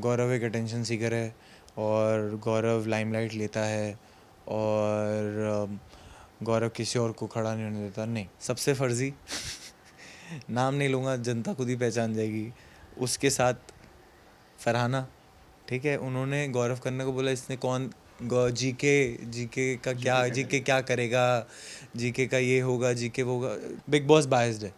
गौरव एक attention seeker है और गौरव लाइमलाइट लेता है और गौरव किसी और को खड़ा नहीं होने देता। नहीं, सबसे फर्जी नाम नहीं लूँगा, जनता खुद ही पहचान जाएगी। उसके साथ फरहाना, ठीक है, उन्होंने गौरव खन्ना को बोला इसने कौन जीके का क्या, जीके क्या करेगा, जीके का ये होगा, जीके वो होगा। बिग बॉस बायस्ड है,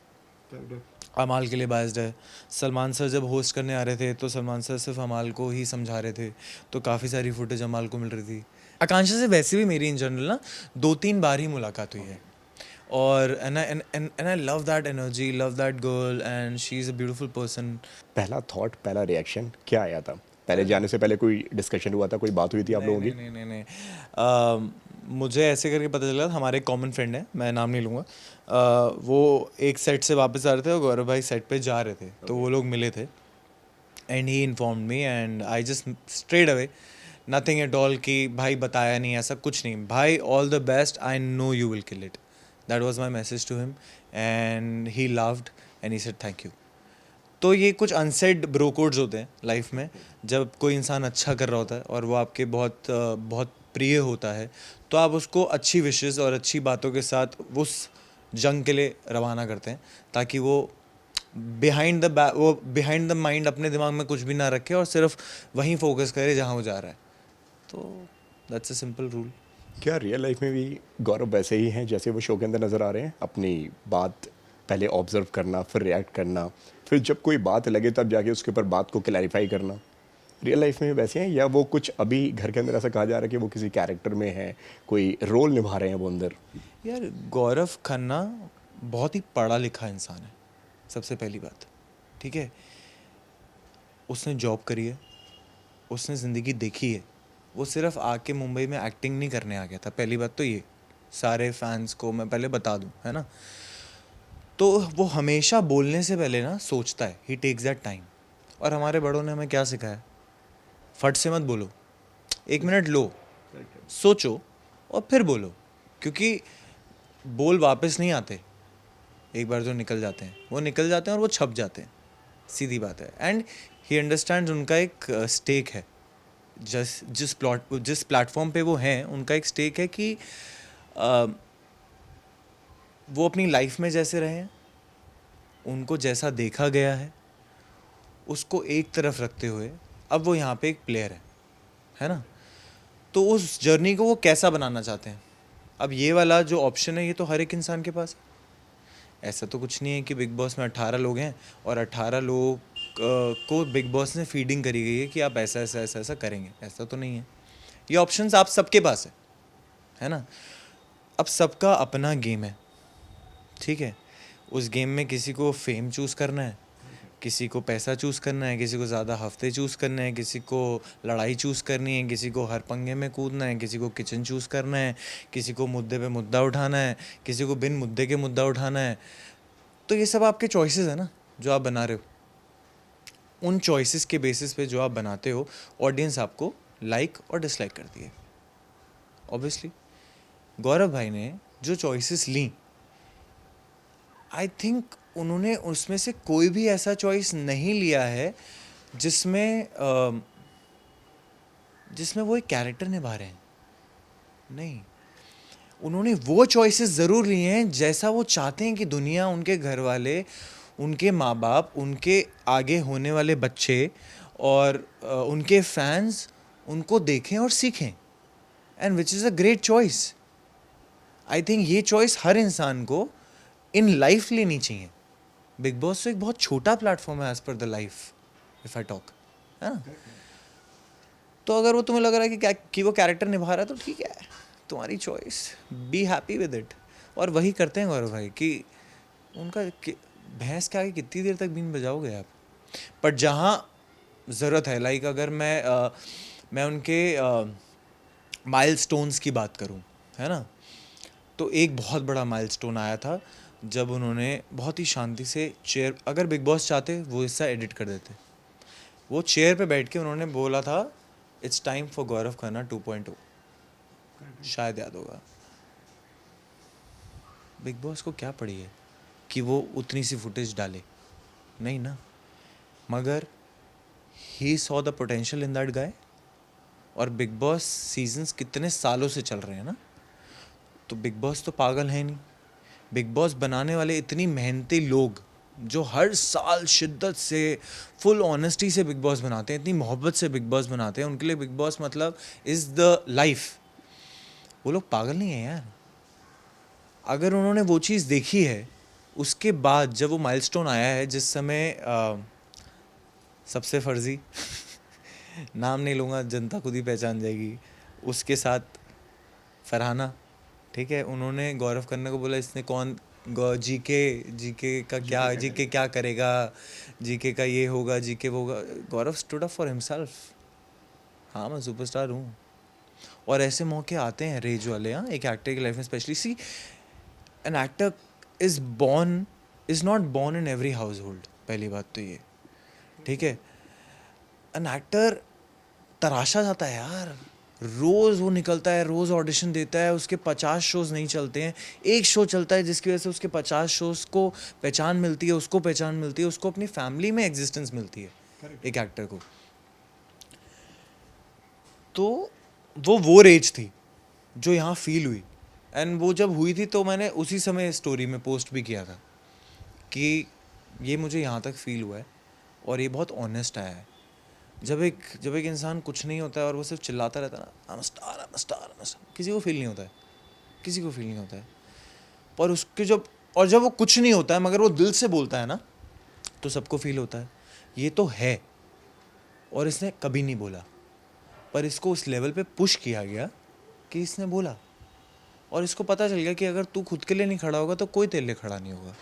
अमाल के लिए बायस्ड है। सलमान सर जब होस्ट करने आ रहे थे तो सलमान सर सिर्फ अमाल को ही समझा रहे थे, तो काफ़ी सारी फुटेज अमाल को मिल रही थी। आकांक्षा से वैसे भी मेरी इन जनरल ना 2-3 बार ही मुलाकात हुई है और and I love that energy, love that girl and she is a beautiful person. पहला थॉट, पहला रिएक्शन क्या आया था? पहले जाने से पहले कोई डिस्कशन हुआ था, कोई बात हुई थी आप लोगों की? नहीं, मुझे ऐसे करके पता चला था, हमारे एक कॉमन फ्रेंड है, मैं नाम नहीं लूँगा, वो एक सेट से वापस आ रहे थे और गौरव भाई सेट पे जा रहे थे, तो वो लोग मिले थे and he informed me and I just straight away, nothing at all कि भाई बताया नहीं, ऐसा कुछ नहीं भाई, all the best, I know you will kill it. That was my message to him and he loved and he said thank you. तो ये कुछ अनसेड ब्रो कोड्स होते हैं लाइफ में, जब कोई इंसान अच्छा कर रहा होता है और वो आपके बहुत प्रिय होता है, तो आप उसको अच्छी विशेस और अच्छी बातों के साथ उस जंग के लिए रवाना करते हैं, ताकि वो बिहाइंड द माइंड अपने दिमाग में कुछ भी ना रखे और सिर्फ वहीं फोकस करे जहाँ वो जा रहा है। तो दैट्स अ सिंपल रूल। क्या रियल लाइफ में भी गौरव वैसे ही हैं जैसे वो शो के अंदर नज़र आ रहे हैं? अपनी बात पहले ऑब्जर्व करना, फिर रिएक्ट करना, फिर जब कोई बात लगे तब जाके उसके ऊपर बात को क्लैरिफाई करना, रियल लाइफ में भी वैसे हैं, या वो कुछ अभी घर के अंदर ऐसा कहा जा रहा है कि वो किसी कैरेक्टर में है, कोई रोल निभा रहे हैं वो अंदर? यार गौरव खन्ना बहुत ही पढ़ा लिखा इंसान है, सबसे पहली बात, ठीक है, उसने जॉब करी है, उसने ज़िंदगी देखी है, वो सिर्फ आके मुंबई में एक्टिंग नहीं करने आ गया था। पहली बात तो ये सारे फैंस को मैं पहले बता दूं, है ना। तो वो हमेशा बोलने से पहले ना सोचता है, ही टेक्स दैट टाइम। और हमारे बड़ों ने हमें क्या सिखाया, फट से मत बोलो, 1 मिनट लो, सोचो और फिर बोलो, क्योंकि बोल वापस नहीं आते, एक बार जो निकल जाते हैं वो निकल जाते हैं और वो छप जाते हैं, सीधी बात है। एंड ही अंडरस्टैंड, उनका एक स्टेक है, जिस प्लेटफॉर्म पे वो हैं, उनका एक स्टेक है कि वो अपनी लाइफ में जैसे रहें, उनको जैसा देखा गया है उसको एक तरफ रखते हुए अब वो यहाँ पे एक प्लेयर है ना, तो उस जर्नी को वो कैसा बनाना चाहते हैं। अब ये वाला जो ऑप्शन है ये तो हर एक इंसान के पास है। ऐसा तो कुछ नहीं है कि बिग बॉस में 18 लोग हैं और 18 लोग को बिग बॉस ने फीडिंग करी गई है कि आप ऐसा ऐसा ऐसा ऐसा करेंगे, ऐसा तो नहीं है। ये ऑप्शंस आप सबके पास है ना। अब सबका अपना गेम है, ठीक है, उस गेम में किसी को फेम चूज़ करना है, किसी को पैसा चूज़ करना है, किसी को ज़्यादा हफ्ते चूज़ करना है, किसी को लड़ाई चूज़ करनी है, किसी को हर पंगे में कूदना है, किसी को किचन चूज़ करना है, किसी को मुद्दे पे मुद्दा उठाना है, किसी को बिन मुद्दे के मुद्दा उठाना है। तो ये सब आपके चॉइसेस है ना जो आप बना रहे हो। उन चॉइसेस के बेसिस पे जो आप बनाते हो, ऑडियंस आपको लाइक और डिसलाइक करती है। ऑब्वियसली गौरव भाई ने जो चॉइसेस ली, आई थिंक उन्होंने उसमें से कोई भी ऐसा चॉइस नहीं लिया है जिसमें जिसमें वो एक कैरेक्टर निभा रहे हैं। नहीं, उन्होंने वो चॉइसेस ज़रूर लिए हैं जैसा वो चाहते हैं कि दुनिया, उनके घर वाले, उनके माँ बाप, उनके आगे होने वाले बच्चे और उनके फैंस उनको देखें और सीखें। And which is a great choice. I think ये चॉइस हर इंसान को इन लाइफ लेनी चाहिए। बिग बॉस तो एक बहुत छोटा प्लेटफॉर्म है as per the life, if I talk, है ना। तो अगर वो तुम्हें लग रहा है कि वो कैरेक्टर निभा रहा है तो ठीक है, तुम्हारी choice, be happy with it. और वही करते हैं गौरव भाई कि उनका भैंस के आगे कितनी देर तक बीन बजाओगे आप। पर जहाँ ज़रूरत है, लाइक अगर मैं उनके माइलस्टोन्स की बात करूँ, है ना, तो एक बहुत बड़ा माइलस्टोन आया था जब उन्होंने बहुत ही शांति से चेयर, अगर बिग बॉस चाहते वो हिस्सा एडिट कर देते, वो चेयर पे बैठ के उन्होंने बोला था it's time for Gaurav Khanna 2.0, शायद याद होगा। बिग बॉस को क्या पड़ी है कि वो उतनी सी फुटेज डाले, नहीं ना, मगर he saw the potential in that guy. और बिग बॉस सीजन्स कितने सालों से चल रहे हैं ना, तो बिग बॉस तो पागल है नहीं. बिग बॉस बनाने वाले इतनी मेहनती लोग जो हर साल शिद्दत से, फुल ऑनेस्टी से बिग बॉस बनाते हैं, इतनी मोहब्बत से बिग बॉस बनाते हैं, उनके लिए बिग बॉस मतलब इज़ द लाइफ. वो लोग पागल नहीं है यार. अगर उन्होंने वो चीज़ देखी है, उसके बाद जब वो माइलस्टोन आया है जिस समय सबसे फर्जी नाम नहीं लूँगा, जनता खुद ही पहचान जाएगी, उसके साथ फरहाना, ठीक है, उन्होंने गौरव करने को बोला, इसने कौन जीके का क्या, जीके क्या करेगा, जीके का ये होगा, जीके वो होगा. गौरव स्टूड अप फॉर हिमसेल्फ. हाँ, मैं सुपरस्टार हूँ. और ऐसे मौके आते हैं रेज वाले. हाँ, एक एक्टर की लाइफ में specially. See, an actor is not born in every household. पहली बात तो ये, ठीक है. एन एक्टर तराशा जाता है यार. रोज़ वो निकलता है, रोज़ ऑडिशन देता है, उसके 50 शोज़ नहीं चलते हैं, एक शो चलता है जिसकी वजह से उसके 50 शोज़ को पहचान मिलती है, उसको पहचान मिलती है, उसको अपनी फैमिली में एग्जिस्टेंस मिलती है एक एक्टर को. तो वो रेज थी जो यहाँ फील हुई. एंड वो जब हुई थी तो मैंने उसी समय स्टोरी में पोस्ट भी किया था कि ये मुझे यहाँ तक फील हुआ है और ये बहुत ऑनेस्ट आया है. जब एक इंसान कुछ नहीं होता है और वो सिर्फ चिल्लाता रहता है ना, आई एम अ स्टार, किसी को फील नहीं होता है, किसी को फील नहीं होता है. पर उसके जब वो कुछ नहीं होता है मगर वो दिल से बोलता है ना, तो सबको फील होता है ये तो है. और इसने कभी नहीं बोला, पर इसको उस लेवल पे पुश किया गया कि इसने बोला. और इसको पता चल गया कि अगर तू खुद के लिए नहीं खड़ा होगा तो कोई तेरे लिए खड़ा नहीं होगा.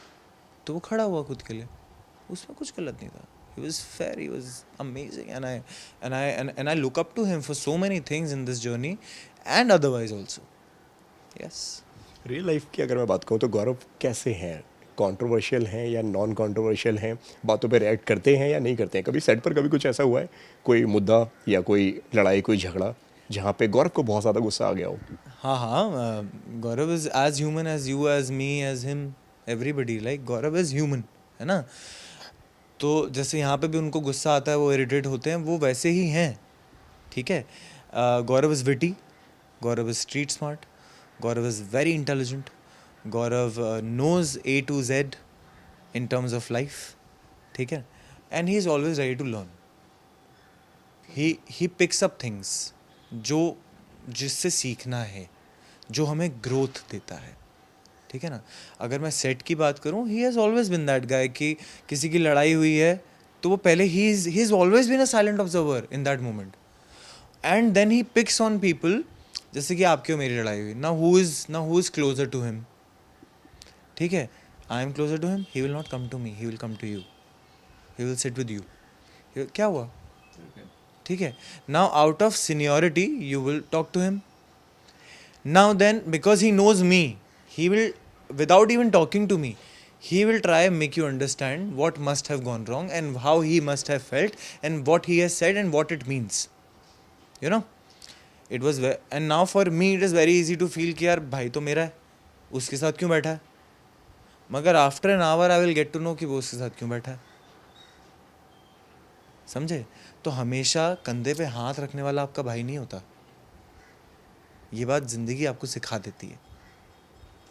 तो वो खड़ा हुआ खुद के लिए, उसमें कुछ गलत नहीं था. He was fair, he was amazing, and I look up to him for so many things in this journey and otherwise also. Yes. Real life की अगर मैं बात कहूँ तो गौरव कैसे हैं? कंट्रोवर्शियल हैं या नॉन कंट्रोवर्शियल हैं? बातों पे रिएक्ट करते हैं या नहीं करते हैं? कभी सेट पर कभी कुछ ऐसा हुआ है, कोई मुद्दा या कोई लड़ाई, कोई झगड़ा जहाँ पे गौरव को बहुत ज़्यादा गुस्सा आ गया हो? हाँ, Gaurav is as human as you, as me, as him, everybody. Like Gaurav is human, है ना. तो जैसे यहाँ पे भी उनको गुस्सा आता है, वो इरिटेट होते हैं, वो वैसे ही हैं, ठीक है. Gaurav is witty, Gaurav is street smart, Gaurav is very intelligent, Gaurav knows A to Z in terms of life, ठीक है. And he is always ready to learn. He picks up things जो जिससे सीखना है, जो हमें ग्रोथ देता है, ठीक है ना. अगर मैं सेट की बात करूं, he has always been that guy कि किसी की लड़ाई हुई है तो वो पहले ही is always been a silent observer in that moment. And then he picks on people. जैसे कि आपकी और मेरी लड़ाई हुई ना, who is closer to him, ठीक है. I am closer to him, he will not come to me, he will come to you, he will sit with you. क्या हुआ, ठीक है. Now out of seniority you will talk to him. Now then, because he knows me, he will, without even talking to me, he will try and make you understand what must have gone wrong and how he must have felt and what he has said and what it means. You know, it was and now for me it is very easy to feel कि यार भाई तो मेरा है, उसके साथ क्यों बैठा है. मगर after an hour I will get to know कि वो उसके साथ क्यों बैठा है. समझे. तो हमेशा कंधे पे हाथ रखने वाला आपका भाई नहीं होता. ये बात ज़िंदगी आपको सिखा देती है.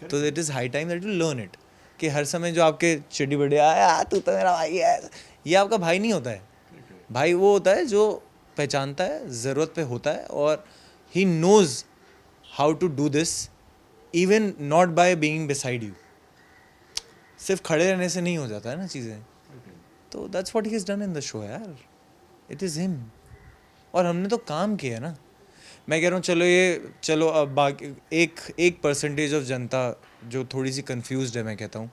तो it is high time that you learn it. कि हर समय जो आपके चिड़ी बड़े आया तू तो मेरा भाई है, ये आपका भाई नहीं होता है. भाई वो होता है जो पहचानता है, ज़रूरत पे होता है, और he knows how to do this even not by being beside you. सिर्फ खड़े रहने से नहीं हो जाता है ना चीज़ें. तो that's what he is done in the show यार. It is him. और हमने तो काम किया ना. मैं कह रहा हूँ चलो अब बाकी एक परसेंटेज ऑफ जनता जो थोड़ी सी कंफ्यूज्ड है, मैं कहता हूँ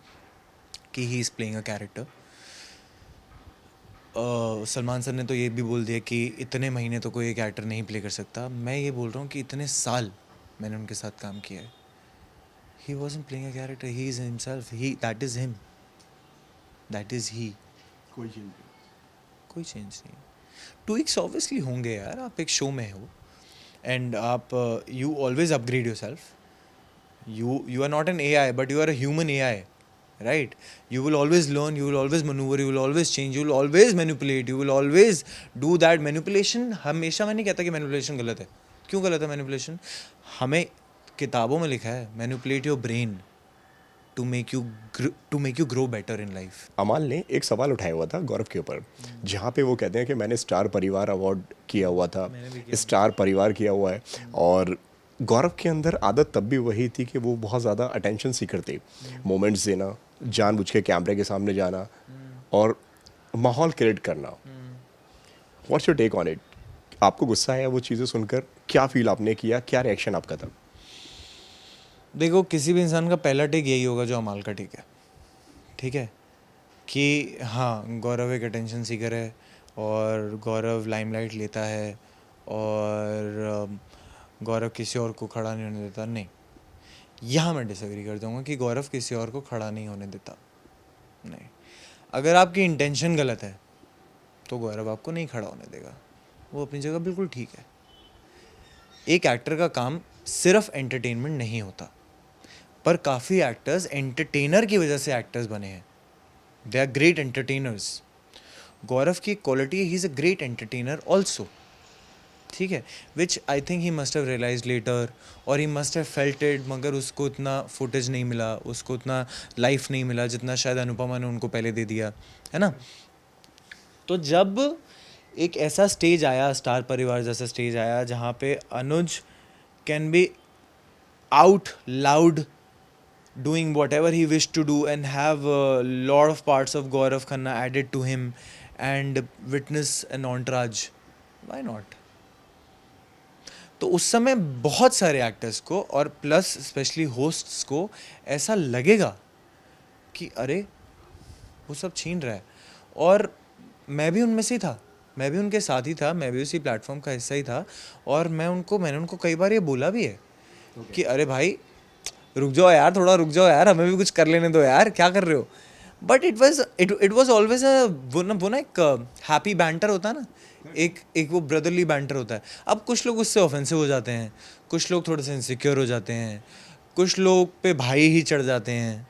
कि he is playing a character. Salman sir ने तो ये भी बोल दिया कि इतने महीने तो कोई एक एक्टर नहीं प्ले कर सकता. मैं ये बोल रहा हूँ कि इतने साल मैंने उनके साथ काम किया है. He wasn't playing a character, he is himself. That is him, that is he. कोई चेंज नहीं. ट्विक्स ऑब्वियसली होंगे यार, आप एक शो में हो and you always upgrade yourself. You are not an AI, but you are a human AI, right? You will always learn, you will always maneuver, you will always change, you will always manipulate, you will always do that manipulation. हमेशा मैं नहीं कहता कि manipulation गलत है. क्यों गलत है manipulation? हमें किताबों में लिखा है manipulate your brain to make you grow better in life. अमाल ने एक सवाल उठाया हुआ था गौरव के ऊपर, जहाँ पे वो कहते हैं कि मैंने स्टार परिवार अवार्ड किया हुआ था, स्टार परिवार किया हुआ है, और गौरव के अंदर आदत तब भी वही थी कि वो बहुत ज़्यादा अटेंशन सीकर थे, मोमेंट्स देना, जानबूझ के कैमरे के सामने जाना और माहौल क्रिएट करना. What's your take on it? आपको गुस्सा आया वो चीज़ें सुनकर? क्या फील आपने किया, क्या रिएक्शन आपका था? देखो, किसी भी इंसान का पहला टेक यही होगा जो अमाल का टेक है, ठीक है, कि हाँ गौरव एक अटेंशन सीकर है और गौरव लाइमलाइट लेता है और गौरव किसी और को खड़ा नहीं होने देता. नहीं, यहाँ मैं डिसएग्री कर दूँगा कि गौरव किसी और को खड़ा नहीं होने देता. नहीं, अगर आपकी इंटेंशन गलत है तो गौरव आपको नहीं खड़ा होने देगा. वो अपनी जगह बिल्कुल ठीक है. एक एक्टर का काम सिर्फ एंटरटेनमेंट नहीं होता, पर काफ़ी एक्टर्स एंटरटेनर की वजह से एक्टर्स बने हैं. They are great entertainers. Gaurav की quality, he is a great entertainer also, ठीक है, which I think he must have realise later और he must have felt it, मगर उसको इतना फुटेज नहीं मिला, उसको उतना लाइफ नहीं मिला जितना शायद अनुपमा ने उनको पहले दे दिया है ना. तो जब एक ऐसा स्टेज आया, स्टार परिवार जैसा स्टेज आया, जहाँ पे Anuj can be out loud doing whatever he wished to do and have a lot of parts of Gaurav Khanna added to him and witness an entourage, why not? तो उस समय बहुत सारे एक्टर्स को और प्लस स्पेशली होस्ट्स को ऐसा लगेगा कि अरे वो सब छीन रहा है. और मैं भी उनमें से ही था, मैं भी उनके साथ ही था, मैं भी उसी प्लेटफॉर्म का हिस्सा ही था. और मैंने उनको कई बार ये बोला भी है कि अरे भाई रुक जाओ यार, थोड़ा रुक जाओ यार, हमें भी कुछ कर लेने दो यार, क्या कर रहे हो. बट इट वाज ऑलवेज वो ना एक हैप्पी बैंटर होता है ना, एक वो ब्रदरली बैंटर होता है. अब कुछ लोग उससे ऑफेंसिव हो जाते हैं, कुछ लोग थोड़े से इनसिक्योर हो जाते हैं, कुछ लोग पे भाई ही चढ़ जाते हैं,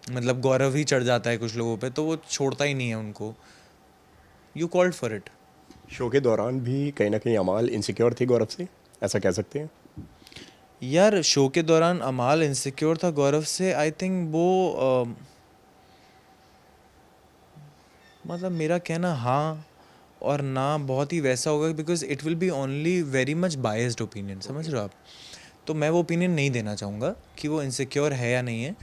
मतलब गौरव ही चढ़ जाता है कुछ लोगों पे, तो वो छोड़ता ही नहीं है उनको. You called for it. Show के दौरान भी कहीं ना कहीं अमाल इनसिक्योर थी गौरव से, ऐसा कह सकते हैं? यार शो के दौरान अमाल इनसिक्योर था गौरव से. आई थिंक वो मतलब मेरा कहना हाँ और ना बहुत ही वैसा होगा, because it will be only very much biased opinion, समझ रहे हो आप. तो मैं वो ओपिनियन नहीं देना चाहूँगा कि वो इनसिक्योर है या नहीं है.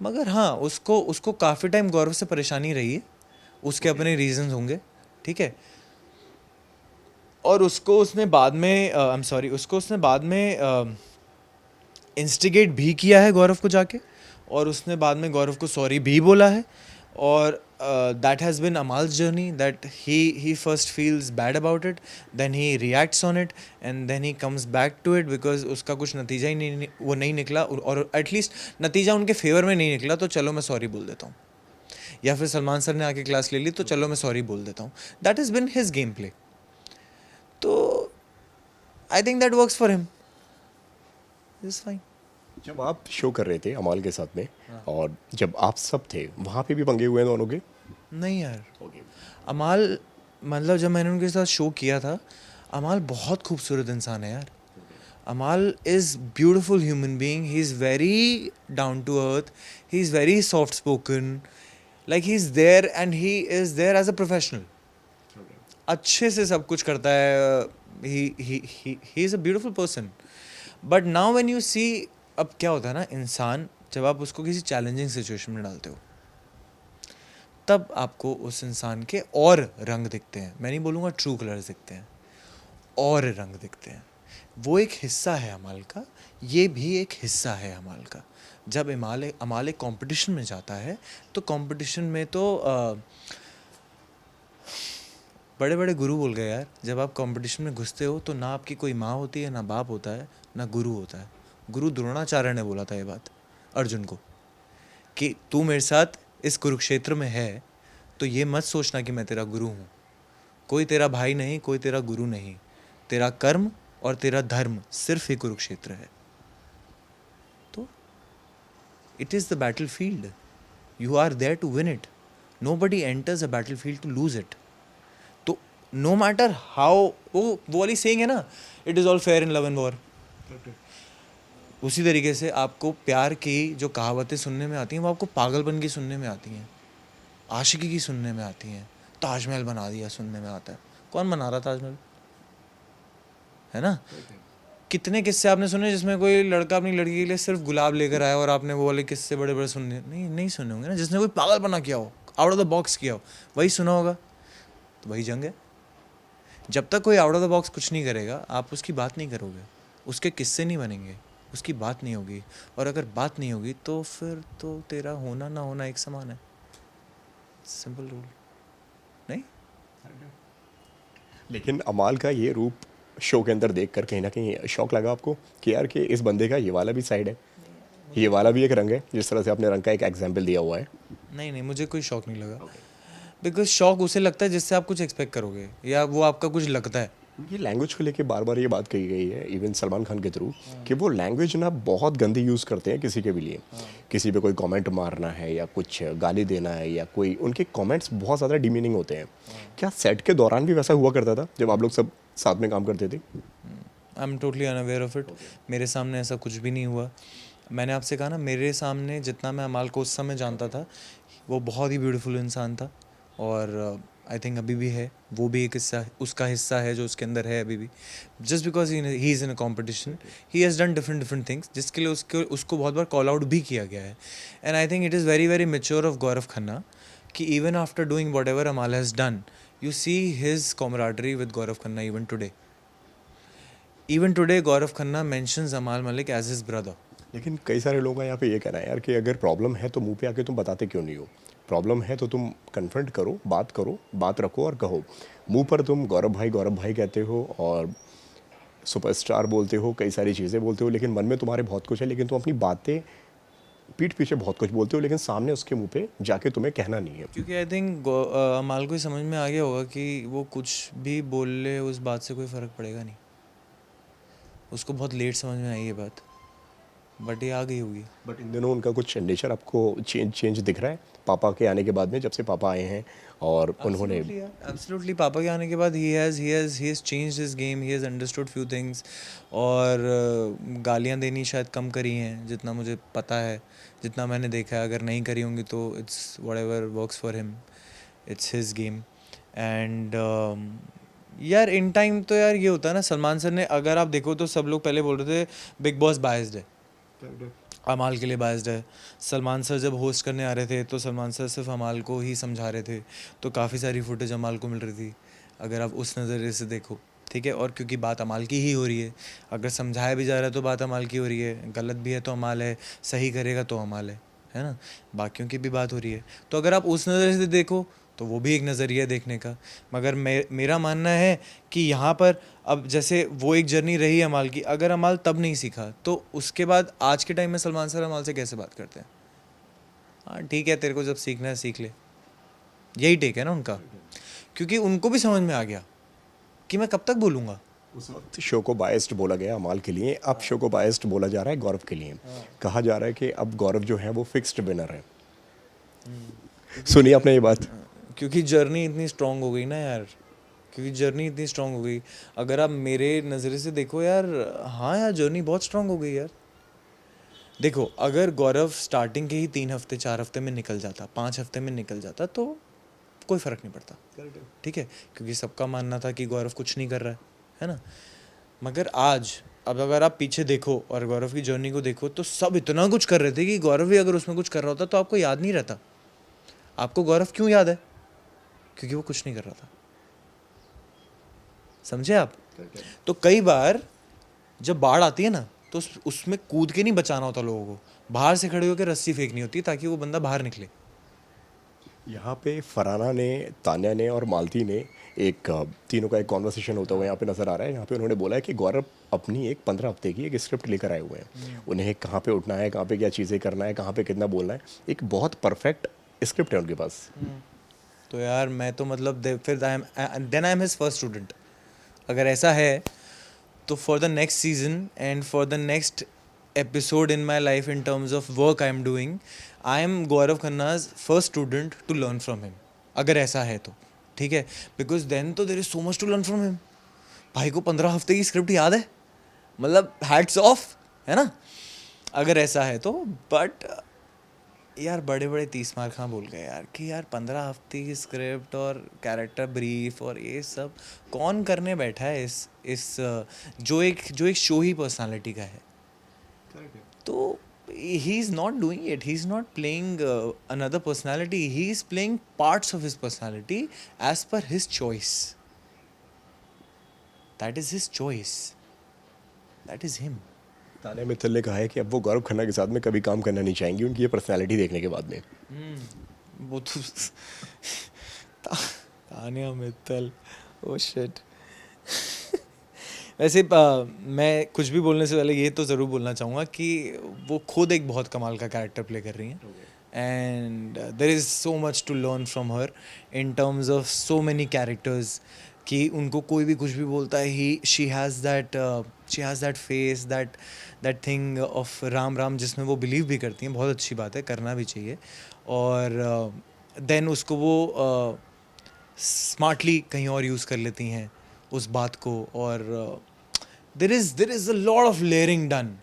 मगर हाँ, उसको काफ़ी टाइम गौरव से परेशानी रही है, उसके अपने रीजंस होंगे, ठीक है. और उसको उसने बाद में इंस्टिगेट भी किया है गौरव को जाके, और उसने बाद में गौरव को सॉरी भी बोला है. और that has been Amaal's journey, that he first feels bad about it, then he reacts on it and then he comes back to it, because उसका कुछ नतीजा ही नहीं निकला, और एटलीस्ट नतीजा उनके फेवर में नहीं निकला, तो चलो मैं सॉरी बोल देता हूँ. या फिर सलमान सर ने आके क्लास ले ली, तो चलो मैं सॉरी बोल देता हूँ. That has been his game play. तो I think that works for him, it's fine. जब आप शो कर रहे थे अमाल के साथ में, और जब आप सब थे वहाँ पे भी पंगे हुए हैं दोनों के? नहीं यार, अमाल मतलब जब मैंने उनके साथ शो किया था, अमाल बहुत खूबसूरत इंसान है यार. Amaal is beautiful human being, he is very down to earth, he is very soft spoken, like he is there and he is there as a professional. अच्छे से सब कुछ करता है. He is a beautiful person. But now when you see, अब क्या होता है ना, इंसान जब आप उसको किसी चैलेंजिंग सिचुएशन में डालते हो, तब आपको उस इंसान के और रंग दिखते हैं. मैं नहीं बोलूँगा ट्रू कलर्स दिखते हैं, और रंग दिखते हैं. वो एक हिस्सा है अमाल का, ये भी एक हिस्सा है अमाल का. जब अमाल एक कंपटीशन में जाता है, तो कंपटीशन में तो बड़े बड़े गुरु बोल गए यार. जब आप कंपटीशन में घुसते हो तो ना आपकी कोई माँ होती है, ना बाप होता है, ना गुरु होता है. गुरु द्रोणाचार्य ने बोला था ये बात अर्जुन को, कि तू मेरे साथ इस कुरुक्षेत्र में है तो ये मत सोचना कि मैं तेरा गुरु हूँ. कोई तेरा भाई नहीं, कोई तेरा गुरु नहीं. तेरा कर्म और तेरा धर्म सिर्फ ही कुरुक्षेत्र है. तो it is the battle field. You are there to win it. Nobody enters a battlefield to lose it. तो नो मैटर हाउ, वो वाली सेइंग है ना, it is all fair in love and war. उसी तरीके से आपको प्यार की जो कहावतें सुनने में आती हैं वो आपको पागलपन की सुनने में आती हैं, आशिकी की सुनने में आती हैं. ताजमहल बना दिया सुनने में आता है. कौन बना रहा ताजमहल, है ना? कितने किस्से आपने सुने जिसमें कोई लड़का अपनी लड़की के लिए सिर्फ गुलाब लेकर आया और आपने वो वाले किस्से बड़े बड़े सुनने नहीं सुने होंगे ना. जिसने कोई पागलपना किया हो, आउट ऑफ द बॉक्स किया हो, वही सुना होगा. तो वही जंग है. जब तक कोई आउट ऑफ द बॉक्स कुछ नहीं करेगा, आप उसकी बात नहीं करोगे, उसके किस्से नहीं बनेंगे, उसकी बात नहीं होगी. और अगर बात नहीं होगी तो फिर तो तेरा होना ना होना एक समान है. Simple rule. नहीं? लेकिन अमाल का ये रूप शो के अंदर देख कर कहीं ना कहीं शौक लगा आपको कि यार कि इस बंदे का ये वाला भी साइड है, ये वाला भी एक रंग है, जिस तरह से आपने रंग का एक एग्जाम्पल दिया हुआ है. नहीं, मुझे कोई शौक नहीं लगा. बिकॉज शौक उसे लगता है जिससे आप कुछ एक्सपेक्ट करोगे या वो आपका कुछ लगता है. ये लैंग्वेज को लेके बार बार ये बात कही गई है इवन सलमान खान के थ्रू कि वो लैंग्वेज ना बहुत गंदी यूज़ करते हैं किसी के भी लिए. किसी पे कोई कमेंट मारना है या कुछ गाली देना है या कोई, उनके कमेंट्स बहुत ज़्यादा डिमीनिंग होते हैं. क्या सेट के दौरान भी वैसा हुआ करता था जब आप लोग सब साथ में काम करते थे? I am totally unaware of it. मेरे सामने ऐसा कुछ भी नहीं हुआ. मैंने आपसे कहा ना, मेरे सामने जितना मैं अमाल को उस समय जानता था, वो बहुत ही ब्यूटीफुल इंसान था. और आई थिंक अभी भी है. वो भी एक हिस्सा, उसका हिस्सा है जो उसके अंदर है अभी भी. Just because he is in a competition, he has done different things जिसके लिए उसको बहुत बार कॉल आउट भी किया गया है. And I think it is very very mature of Gaurav Khanna कि even after doing whatever Amaal has done, you see his camaraderie with Gaurav Khanna even today. Even today, Gaurav Khanna mentions Amal Malik as his brother. लेकिन कई सारे लोगों का यहाँ पे ये कहना है यार कि अगर प्रॉब्लम है तो मुंह पे आके तुम बताते क्यों नहीं हो? प्रॉब्लम है तो तुम कन्फ्रंट करो, बात रखो और कहो. मुंह पर तुम गौरव भाई कहते हो और सुपरस्टार बोलते हो, कई सारी चीज़ें बोलते हो, लेकिन मन में तुम्हारे बहुत कुछ है, लेकिन तुम अपनी बातें पीठ पीछे बहुत कुछ बोलते हो, लेकिन सामने उसके मुंह पे जाके तुम्हें कहना नहीं है. क्योंकि आई थिंक अमाल को ही समझ में आ गया होगा कि वो कुछ भी बोल ले, उस बात से कोई फ़र्क पड़ेगा नहीं. उसको बहुत लेट समझ में आई ये बात, बट ये आ गई होगी. बट इन दिनों उनका कुछ नेचर आपको चेंज दिख रहा है पापा के आने के बाद में, जब से पापा आए हैं और उन्होंने एब्सोल्युटली पापा के आने के बाद he has changed his game, he has understood few things. और गालियाँ देनी शायद कम करी हैं जितना मुझे पता है, जितना मैंने देखा है. अगर नहीं करी होंगी तो it's whatever works for him, it's his game. And यार इन टाइम तो यार ये होता है ना, सलमान सर ने, अगर आप देखो तो सब लोग पहले बोल रहे थे बिग बॉस बायस्ड है, अमाल के लिए बायस्ड है. सलमान सर जब होस्ट करने आ रहे थे तो सलमान सर सिर्फ अमाल को ही समझा रहे थे, तो काफ़ी सारी फुटेज अमाल को मिल रही थी अगर आप उस नज़रिए से देखो. ठीक है, और क्योंकि बात अमाल की ही हो रही है, अगर समझाया भी जा रहा है तो बात अमाल की हो रही है, गलत भी है तो अमाल है, सही करेगा तो अमाल है ना, बाकियों की भी बात हो रही है. तो अगर आप उस नज़रिए से देखो तो वो भी एक नज़रिया है देखने का. मगर मेरा मानना है कि यहाँ पर अब जैसे वो एक जर्नी रही अमाल की, अगर अमाल तब नहीं सीखा तो उसके बाद आज के टाइम में सलमान सर अमाल से कैसे बात करते हैं? हाँ ठीक है, तेरे को जब सीखना है सीख ले, यही टेक है ना उनका. क्योंकि उनको भी समझ में आ गया कि मैं कब तक बोलूँगा. उस वक्त शो को बायस्ड बोला गया अमाल के लिए, अब शो को बायस्ड बोला जा रहा है गौरव के लिए. कहा जा रहा है कि अब गौरव जो है वो फिक्स्ड विनर है. सुनिए आपने ये बात? क्योंकि जर्नी इतनी स्ट्रांग हो गई ना यार, क्योंकि जर्नी इतनी स्ट्रांग हो गई. अगर आप मेरे नज़रिए से देखो यार, हाँ यार जर्नी बहुत स्ट्रांग हो गई यार. देखो, अगर गौरव स्टार्टिंग के ही 3 हफ्ते 4 हफ्ते में निकल जाता, 5 हफ्ते में निकल जाता तो कोई फ़र्क नहीं पड़ता. ठीक है, क्योंकि सबका मानना था कि गौरव कुछ नहीं कर रहा है ना. मगर आज अब अगर आप पीछे देखो और गौरव की जर्नी को देखो तो सब इतना कुछ कर रहे थे कि गौरव भी अगर उसमें कुछ कर रहा होता तो आपको याद नहीं रहता. आपको गौरव क्यों याद है? क्योंकि वो कुछ नहीं कर रहा था. समझे आप? तो कई बार जब बाढ़ आती है ना तो उसमें कूद के नहीं बचाना होता लोगों को, बाहर से खड़े होकर रस्सी फेंकनी होती है ताकि वो बंदा बाहर निकले. यहाँ पे फराना ने, तान्या ने और मालती ने एक तीनों का एक कॉन्वर्सेशन होता हुआ यहाँ पे नज़र आ रहा है. यहाँ पे उन्होंने बोला है कि गौरव अपनी एक 15 हफ्ते की एक स्क्रिप्ट लेकर आए हुए हैं. उन्हें कहाँ पे उठना है, कहाँ पे क्या चीज़ें करना है, कहाँ पे कितना बोलना है, एक बहुत परफेक्ट स्क्रिप्ट है उनके पास. तो यार मैं तो मतलब फिर then I am his first student. अगर ऐसा है तो for the next season and for the next episode in my life in terms of work I am doing, I am Gaurav Khanna's first student to learn from him. अगर ऐसा है तो ठीक है, बिकॉज देन तो there is so much to learn from him. भाई को 15 हफ्ते की स्क्रिप्ट याद है, मतलब हैट्स ऑफ, है ना, अगर ऐसा है तो. बट यार बड़े बड़े 30 मार खां बोल गए यार कि यार 15 हफ्ते की स्क्रिप्ट और कैरेक्टर ब्रीफ और ये सब कौन करने बैठा है इस जो एक शो ही पर्सनालिटी का है. तो he is not doing it, he is not playing another personality, he is playing parts of his personality as per his choice. That is his choice, that is him. Tanya Mittal ने कहा है कि अब वो गौरव खन्ना के साथ में कभी काम करना नहीं चाहेंगी उनकी ये पर्सनालिटी देखने के बाद में. वो तो तान्या मित्तल, ओ शिट. वैसे मैं कुछ भी बोलने से पहले ये तो ज़रूर बोलना चाहूँगा कि वो खुद एक बहुत कमाल का कैरेक्टर प्ले कर रही हैं, and there is so much to learn from her in terms of so many characters, कि उनको कोई भी कुछ भी बोलता है she has that face, that thing of Ram जिसमें वो बिलीव भी करती हैं. बहुत अच्छी बात है, करना भी चाहिए. और देन उसको वो स्मार्टली कहीं और यूज़ कर लेती हैं उस बात को. और there is a lot of layering done.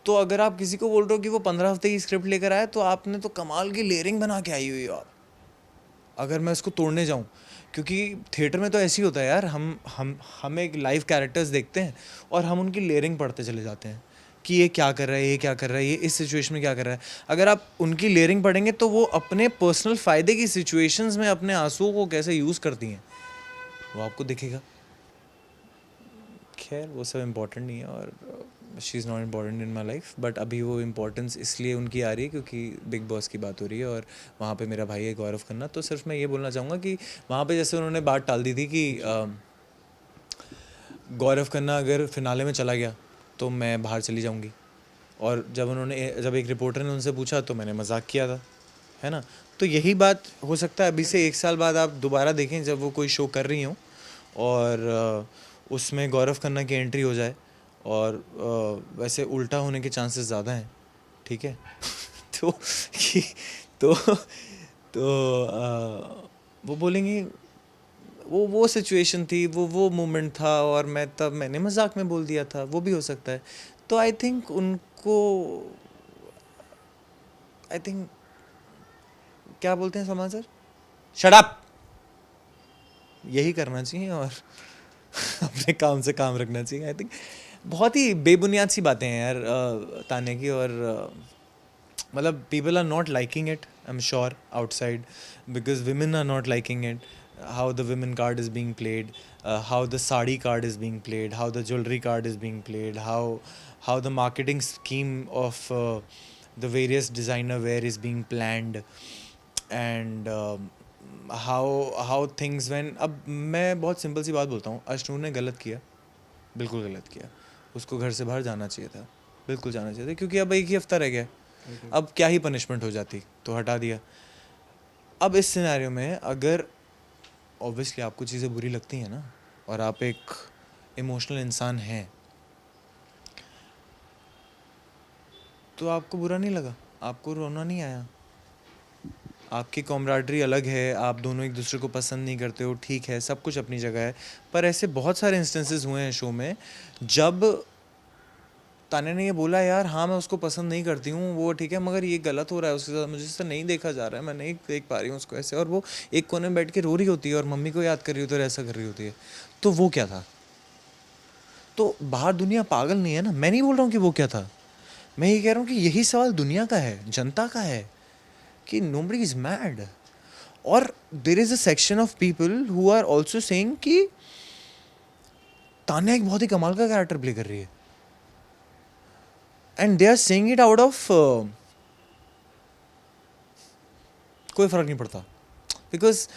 तो अगर आप किसी को बोल रहे हो कि वो 15 हफ्ते की स्क्रिप्ट लेकर आए, तो आपने तो कमाल की लेयरिंग बना के आई हुई हो आप. अगर मैं इसको तोड़ने जाऊँ, क्योंकि थिएटर में तो ऐसे ही होता है यार, हम एक लाइव कैरेक्टर्स देखते हैं और हम उनकी लेयरिंग पढ़ते चले जाते हैं कि ये क्या कर रहा है, ये क्या कर रहा है, ये इस सिचुएशन में क्या कर रहा है. अगर आप उनकी लेयरिंग पढ़ेंगे तो वो अपने पर्सनल फ़ायदे की सिचुएशंस में अपने आंसुओं को कैसे यूज़ करती हैं वो आपको दिखेगा. खैर वो सब इम्पोर्टेंट नहीं है, और she is not important in my life. But अभी वो इम्पोर्टेंस इसलिए उनकी आ रही है क्योंकि बिग बॉस की बात हो रही है और वहाँ पे मेरा भाई है गौरव खन्ना. तो सिर्फ मैं ये बोलना चाहूँगा कि वहाँ पे जैसे उन्होंने बात टाल दी थी कि गौरव खन्ना अगर फिनाले में चला गया तो मैं बाहर चली जाऊँगी, और जब एक रिपोर्टर ने उनसे पूछा तो मैंने मजाक किया था, है ना. तो यही बात हो सकता है अभी से 1 साल बाद आप दोबारा देखें जब वो कोई शो कर रही हों और उसमें गौरव खन्ना की एंट्री हो जाए, और वैसे उल्टा होने के चांसेस ज़्यादा हैं, ठीक है. तो वो बोलेंगे वो सिचुएशन थी, वो मोमेंट था और मैंने मजाक में बोल दिया था, वो भी हो सकता है. तो आई थिंक क्या बोलते हैं समाज सर, शट अप, यही करना चाहिए और अपने काम से काम रखना चाहिए. आई थिंक बहुत ही बेबुनियाद सी बातें हैं यार तान्या की, और मतलब people are not liking it, I am sure outside, because women are not liking it. How the women card is being played, how the sari card is being played, how the jewelry card is being played, how the marketing scheme of the various designer wear is being planned, and how things when. अब मैं बहुत simple सी बात बोलता हूँ, अश्नूर ने गलत किया, बिल्कुल गलत किया. उसको घर से बाहर जाना चाहिए था, बिल्कुल जाना चाहिए था, क्योंकि अब 1 ही हफ्ता रह गया. अब क्या ही पनिशमेंट हो जाती, तो हटा दिया. अब इस सिनेरियो में अगर ऑब्वियसली आपको चीज़ें बुरी लगती हैं ना, और आप एक इमोशनल इंसान हैं, तो आपको बुरा नहीं लगा, आपको रोना नहीं आया, आपकी कॉमराडरी अलग है, आप दोनों एक दूसरे को पसंद नहीं करते हो, ठीक है, सब कुछ अपनी जगह है. पर ऐसे बहुत सारे इंस्टेंसेस हुए हैं शो में जब तान्या ने ये बोला यार हाँ मैं उसको पसंद नहीं करती हूँ, वो ठीक है, मगर ये गलत हो रहा है उसके साथ, मुझे इससे नहीं देखा जा रहा है, मैं नहीं देख पा रही हूँ उसको ऐसे, और वो एक कोने में बैठ के रो रही होती है और मम्मी को याद कर रही होती है और ऐसा कर रही होती है. तो वो क्या था? तो बाहर दुनिया पागल नहीं है ना, मैं नहीं बोल रहा हूँ कि वो क्या था, मैं ये कह रहा हूँ कि यही सवाल दुनिया का है, जनता का है, कि nobody is mad. और there is a section of people who are also saying कि तान्या एक बहुत ही कमाल का कैरेक्टर प्ले कर रही है, and they are saying it out of कोई फर्क नहीं पड़ता, because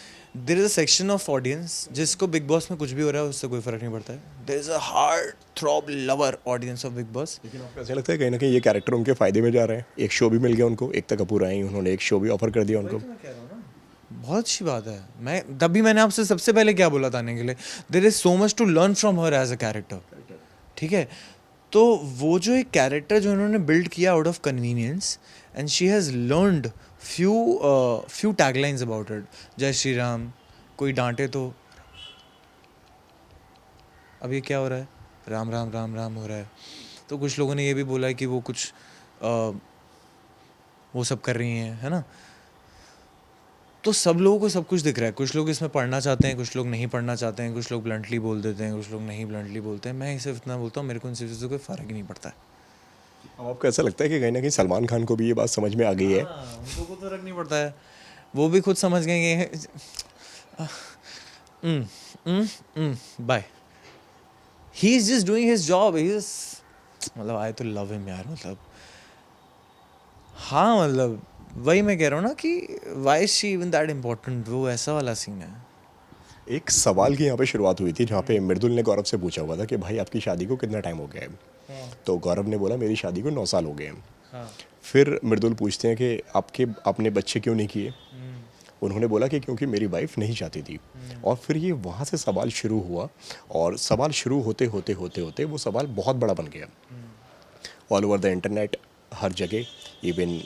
there is a section of audience जिसको बिग बॉस में कुछ भी हो रहा है उससे कोई फर्क नहीं पड़ता है. there is a heart throb lover audience of big boss. लेकिन आपको ऐसा लगता है कहीं ना कहीं ये कैरेक्टर उनके फ़ायदे में जा रहे हैं? एक शो भी मिल गया उनको, एकता कपूर आई, उन्होंने एक शो भी ऑफर कर दिया उनको. बहुत अच्छी बात है. तभी मैंने आपसे सबसे पहले क्या बोला था आने के लिए, there is so much to learn from her as a character, ठीक है. तो वो जो एक कैरेक्टर जो इन्होंने बिल्ड किया out of convenience, and she has learned few taglines about it. जय श्री राम. कोई डांटे तो अब ये क्या हो रहा है, राम राम राम राम हो रहा है. तो कुछ लोगों ने ये भी बोला है कि वो कुछ वो सब कर रही हैं, है ना. तो सब लोगों को सब कुछ दिख रहा है. कुछ लोग इसमें पढ़ना चाहते हैं, कुछ लोग नहीं पढ़ना चाहते हैं, कुछ लोग ब्लंटली बोल देते हैं, कुछ लोग नहीं ब्लंटली बोलते हैं. मैं सिर्फ इतना बोलता हूँ, मेरे को इन चीज़ों से कोई फ़र्क ही नहीं पड़ता है. अब आपको ऐसा लगता है कि कहीं ना कहीं सलमान खान को भी ये बात समझ में आ गई है? उनको को तो फर्क नहीं पड़ता है. वो भी खुद समझ गए bye. He is just doing his job. He is, मतलब आई तो लव हिम यार. मतलब हाँ, मतलब वही मैं कह रहा हूँ ना कि why she even that important. वो ऐसा वाला सीन है. एक सवाल की यहाँ पे शुरुआत हुई थी जहाँ पे मृदुल ने गौरव से पूछा हुआ था कि भाई आपकी शादी को कितना टाइम हो गया है? तो गौरव ने बोला मेरी शादी को 9 साल हो गए हैं. हाँ. फिर मृदुल पूछते हैं कि आपने बच्चे क्यों नहीं किए? उन्होंने बोला कि क्योंकि मेरी वाइफ नहीं चाहती थी. और फिर ये वहाँ से सवाल शुरू हुआ, और सवाल शुरू होते होते होते होते वो सवाल बहुत बड़ा बन गया. ऑल ओवर द इंटरनेट, हर जगह. इवन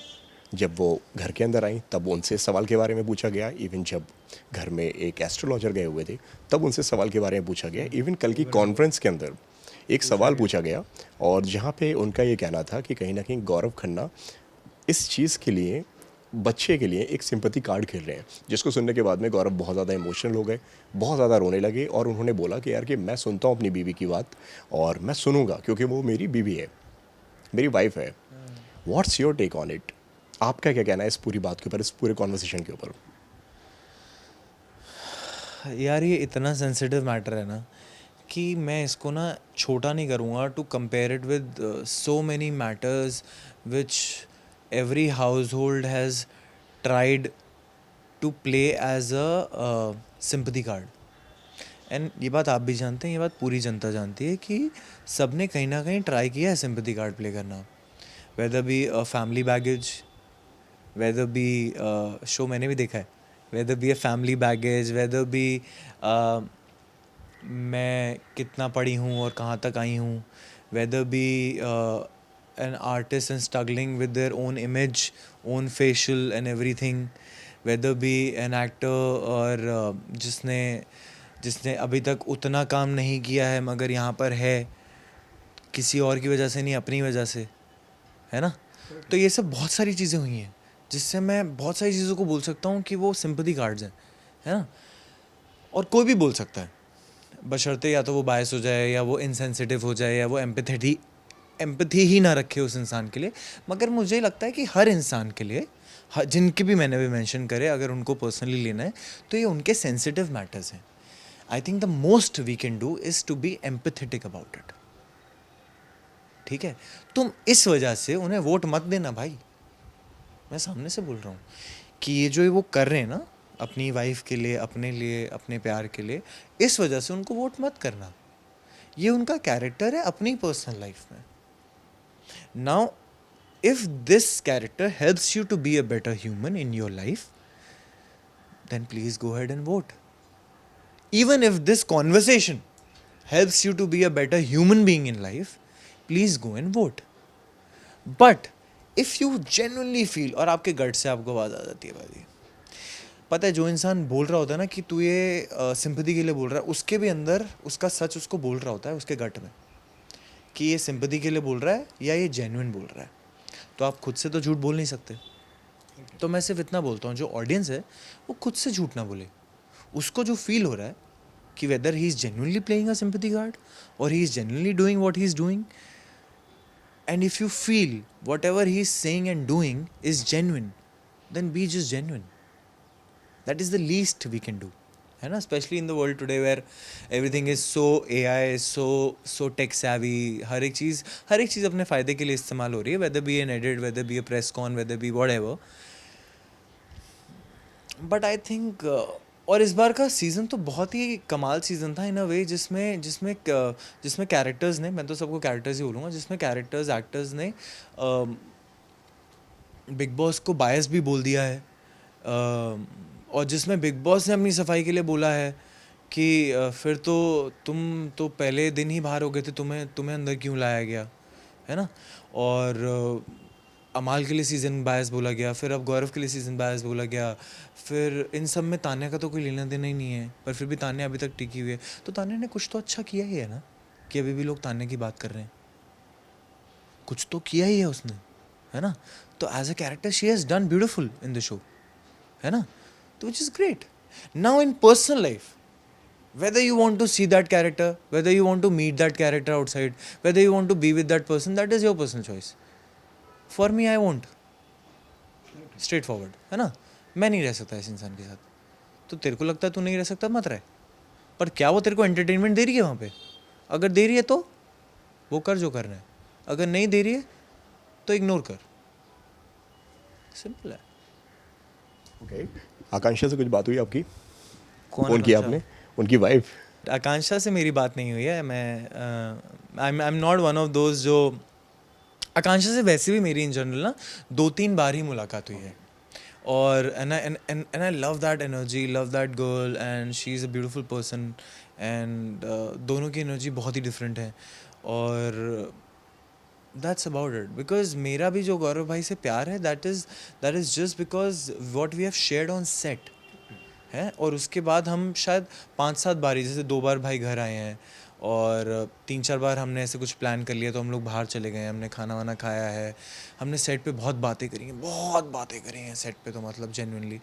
जब वो घर के अंदर आई तब उनसे सवाल के बारे में पूछा गया. इवन जब घर में एक एस्ट्रोलॉजर गए हुए थे तब उनसे सवाल के बारे में पूछा गया. इवन कल की कॉन्फ्रेंस के अंदर एक सवाल पूछा गया, और जहाँ पे उनका ये कहना था कि कहीं ना कहीं गौरव खन्ना इस चीज़ के लिए, बच्चे के लिए एक सिंपैथी कार्ड खेल रहे हैं. जिसको सुनने के बाद में गौरव बहुत ज़्यादा इमोशनल हो गए, बहुत ज़्यादा रोने लगे, और उन्होंने बोला कि यार कि मैं सुनता हूँ अपनी बीवी की बात, और मैं सुनूंगा क्योंकि वो मेरी बीवी है, मेरी वाइफ है. What's your take on it? आपका क्या कहना है इस पूरी बात के ऊपर, इस पूरे कॉन्वर्सेशन के ऊपर? यार ये इतना सेंसिटिव मैटर है ना कि मैं इसको ना छोटा नहीं करूँगा to compare it with so many matters which every household has tried to play as a sympathy card. And ये बात आप भी जानते हैं, ये बात पूरी जनता जानती है कि सब ने कहीं ना कहीं ट्राई किया है सिंपैथी कार्ड प्ले करना. Whether be family baggage, whether be show मैंने भी देखा है, whether be a family baggage, whether be मैं कितना पढ़ी हूँ और कहाँ तक आई हूँ, whether be an artist and struggling with their own image, own facial and everything, whether be an actor और जिसने अभी तक उतना काम नहीं किया है मगर यहाँ पर है किसी और की वजह से नहीं, अपनी वजह से, है ना. तो ये सब बहुत सारी चीज़ें हुई हैं जिससे मैं बहुत सारी चीज़ों को बोल सकता हूँ कि वो सिंपैथी कार्ड्स हैं, है ना. और कोई भी बोल सकता है, बशर्ते या तो वो बायस हो जाए, या वो इनसेंसिटिव हो जाए, या वो एम्पैथी ही ना रखे उस इंसान के लिए. मगर मुझे लगता है कि हर इंसान के लिए, जिनके भी मैंने भी मेंशन करे, अगर उनको पर्सनली लेना है तो ये उनके सेंसिटिव मैटर्स हैं. I think the most we can do is to be empathetic about it. ठीक है, तुम इस वजह से उन्हें वोट मत देना भाई. मैं सामने से बोल रहा हूँ कि ये जो वो कर रहे हैं ना अपनी वाइफ के लिए, अपने लिए, अपने प्यार के लिए, इस वजह से उनको वोट मत करना. ये उनका कैरेक्टर है अपनी पर्सनल लाइफ में. Now if this character helps you to be a better human in your life, then please go ahead and vote. Even if this conversation helps you to be a better human being in life, please go and vote. But if you genuinely feel, और आपके गट से आपको आवाज़ आ जाती है भाई, पता है जो इंसान बोल रहा होता है ना कि तू ये सिंपैथी के लिए बोल रहा है, उसके भी अंदर उसका सच उसको बोल रहा होता है उसके गट में कि ये सिंपैथी के लिए बोल रहा है या ये जेन्युइन बोल रहा है. तो आप खुद से तो झूठ बोल नहीं सकते. तो मैं सिर्फ इतना बोलता हूँ, जो ऑडियंस है वो खुद से झूठ ना बोले. उसको जो फील हो रहा है कि whether he is genuinely playing a sympathy card और he is genuinely doing what he is doing, and if you feel whatever he is saying and doing is genuine, then be just genuine. That is the least we can do, है ना. Specially in the world today where everything is so AI, so tech savvy. हर एक चीज़ अपने फ़ायदे के लिए इस्तेमाल हो रही है, whether be an edit, whether be a press con, whether be whatever. But I think और इस बार का सीज़न तो बहुत ही कमाल सीज़न था इन अ वे, जिसमें कैरेक्टर्स ने, मैं तो सबको कैरेक्टर्स ही बोलूँगा, जिसमें कैरेक्टर्स, एक्टर्स ने बिग बॉस को बायस भी बोल दिया है, और जिसमें बिग बॉस ने अपनी सफाई के लिए बोला है कि फिर तो तुम तो पहले दिन ही बाहर हो गए थे, तुम्हें तुम्हें अंदर क्यों लाया गया, है ना। और अमाल के लिए सीज़न बायस बोला गया, फिर अब गौरव के लिए सीज़न बायस बोला गया, फिर इन सब में तान्या का तो कोई लेना देना ही नहीं है, पर फिर भी तान्या अभी तक टिकी हुई है। तो तान्या ने कुछ तो अच्छा किया ही है ना, कि अभी भी लोग तान्या की बात कर रहे हैं, कुछ तो किया ही है उसने, है ना। तो as a character she has done beautiful in the show, है ना, तो which is great. Now in personal life, whether you want to see that character, whether you want to meet that character outside, whether you want to be with that person, that is your personal choice. For me, I won't. Straight forward, है ना। मैं नहीं रह सकता इस इंसान के साथ। तो तेरे को लगता है तू नहीं रह सकता, मत रह। पर क्या वो तेरे को एंटरटेनमेंट दे रही है वहाँ पे? अगर दे रही है तो वो कर जो करना है, अगर नहीं दे रही है तो इग्नोर कर, सिंपल है। ओके, आकांक्षा से कुछ बात हुई आपकी? कौन फोन किया आकांक्षा? आपने? उनकी वाइफ? आकांक्षा से मेरी बात नहीं हुई है। मैं आई am not one of those जो, आकांक्षा से वैसे भी मेरी इन जनरल ना 2-3 बार ही मुलाकात हुई है, और and I love that energy, love that girl, and she is a beautiful person, and दोनों की एनर्जी बहुत ही डिफरेंट है, और दैट्स अबाउट इट। बिकॉज मेरा भी जो गौरव भाई से प्यार है, that is just because what we have shared on set है। और उसके बाद हम शायद 5-7 बार ही, जैसे 2 बार भाई घर आए हैं, और 3-4 बार हमने ऐसे कुछ प्लान कर लिया तो हम लोग बाहर चले गए, हमने खाना वाना खाया है, हमने सेट पे बहुत बातें करी हैं, बहुत बातें करी हैं सेट पे, तो मतलब जेन्युइनली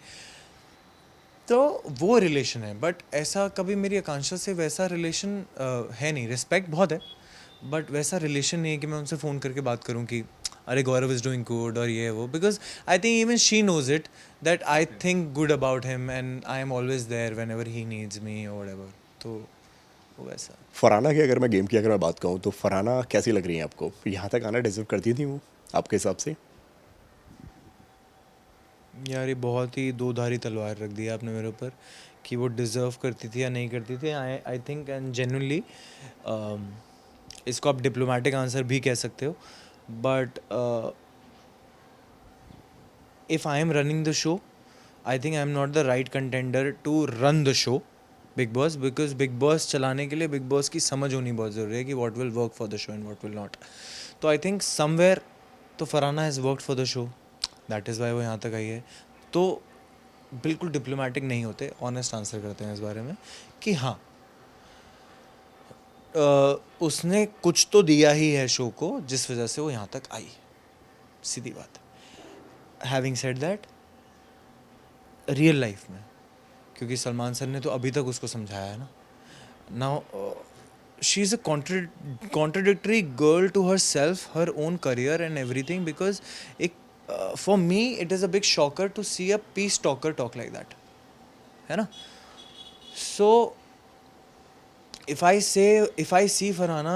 तो वो रिलेशन है। बट ऐसा कभी मेरी आकांक्षा से वैसा रिलेशन है नहीं। रिस्पेक्ट बहुत है, बट वैसा रिलेशन नहीं है कि मैं उनसे फ़ोन करके बात करूं कि अरे गौरव इज़ डूइंग गुड और ये वो, because I think even she knows it that I think good about him, and I am always there whenever he needs me और व्हाटएवर। तो वो वैसा। फरहाना की अगर मैं गेम की अगर मैं बात कहूँ तो फरहाना कैसी लग रही है आपको? यहाँ तक आना डिजर्व करती थी वो आपके हिसाब से? यार ये बहुत ही दो धारी तलवार रख दी आपने मेरे ऊपर, कि वो डिज़र्व करती थी या नहीं करती थी। आई थिंक एंड जेन्युइनली इसको आप डिप्लोमेटिक आंसर भी कह सकते हो, but if I am running the show, I think I am not the right contender to run the show Bigg Boss, because Bigg Boss चलाने के लिए बिग बॉस की समझ होनी बहुत ज़रूरी है कि what will work for the show and what will not. तो आई थिंक समवेयर तो Farhana has worked for the show, that is why वो यहाँ तक आई है। तो बिल्कुल डिप्लोमेटिक नहीं होते, ऑनेस्ट आंसर करते हैं इस बारे में कि हाँ उसने कुछ तो दिया ही है शो को, जिस वजह से वो यहाँ तक आई, सीधी बात है। Having said that, real life में, क्योंकि सलमान सर ने तो अभी तक उसको समझाया है ना, now she is a contradictory girl to herself, her own career and everything, because एक for me it is a big shocker to see a peace talker talk like that, है ना। सो if I see Farhana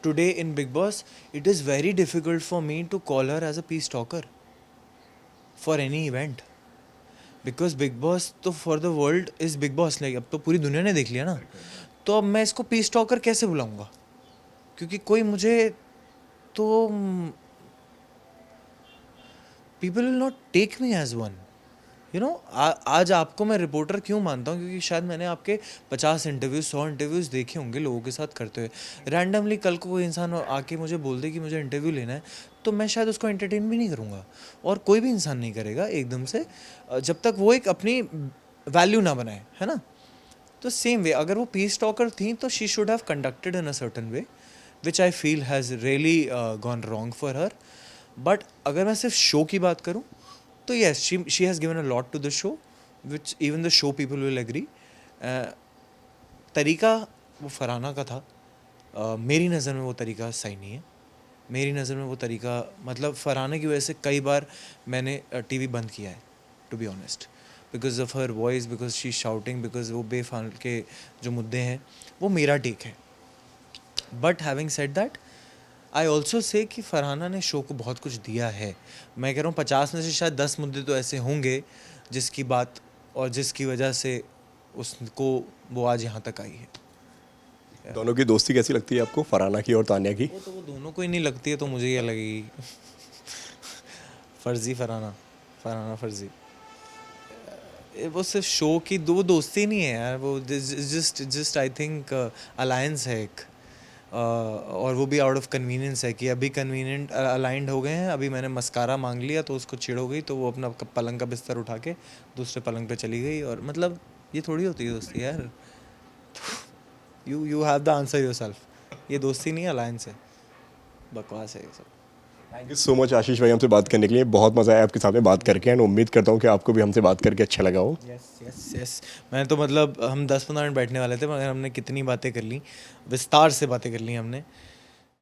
today in Big Boss, it is very difficult for me to call her as a peace talker for any event, because Big Boss तो for the world is Big Boss, like अब तो पूरी दुनिया ने देख लिया ना, तो अब मैं इसको पीस टॉकर कैसे बुलाऊंगा, क्योंकि कोई मुझे तो people will not take me as one, you know. आज आपको मैं रिपोर्टर क्यों मानता हूँ, क्योंकि शायद मैंने आपके 50 इंटरव्यूज़ 100 इंटरव्यूज़ देखे होंगे लोगों के साथ करते हुए। रैंडमली कल को कोई इंसान आके मुझे बोल दे कि मुझे इंटरव्यू लेना है, तो मैं शायद उसको एंटरटेन भी नहीं करूँगा, और कोई भी इंसान नहीं करेगा एकदम से, जब तक वो एक अपनी वैल्यू ना बनाए, है ना। तो सेम वे अगर वो पीस टॉकर थी तो she should have conducted in a certain way which I feel has really gone wrong for her. But अगर मैं सिर्फ शो की बात करूँ तो yes, she has given a lot to the show, which even the show people will agree. तरीका वो फरहाना का था, मेरी नज़र में वो तरीका सही नहीं है। मेरी नज़र में वो तरीका, मतलब फरहाना की वजह से कई बार मैंने टीवी बंद किया है, to be honest, because of her voice, because she shouting, because वो बेफाल के जो मुद्दे हैं वो मेरा टेक है। But having said that, I also say कि फरहाना ने शो को बहुत कुछ दिया है। मैं कह रहा हूँ 50 में से शायद 10 मुद्दे तो ऐसे होंगे जिसकी बात और जिसकी वजह से उसको वो आज यहाँ तक आई है। दोनों की दोस्ती कैसी लगती है आपको, फरहाना की और तान्या की? वो तो वो दोनों को ही नहीं लगती है, तो मुझे क्या लगेगी। फर्जी फरहाना, फरहाना फर्जी। वो सिर्फ शो की दो दोस्ती नहीं है यार, वो जस्ट आई थिंक अलायंस है एक। और वो भी आउट ऑफ कन्वीनियंस है कि अभी कन्वीनियंट अलाइंड हो गए हैं, अभी मैंने मस्कारा मांग लिया तो उसको चिढ़ हो गई, तो वो अपना पलंग का बिस्तर उठा के दूसरे पलंग पे चली गई। और मतलब ये थोड़ी होती है दोस्ती यार, you have the answer yourself, ये दोस्ती नहीं है, अलायंस है, बकवास है ये सब। थैंक यू सो मच आशीष भाई हमसे बात करने के लिए, बहुत मज़ा आया आपके साथ में बात करके, एंड उम्मीद करता हूँ कि आपको भी हमसे बात करके अच्छा लगा हो। यस यस यस, मैं तो मतलब हम 10-15 मिनट बैठने वाले थे मगर हमने कितनी बातें कर ली, विस्तार से बातें कर ली हमने।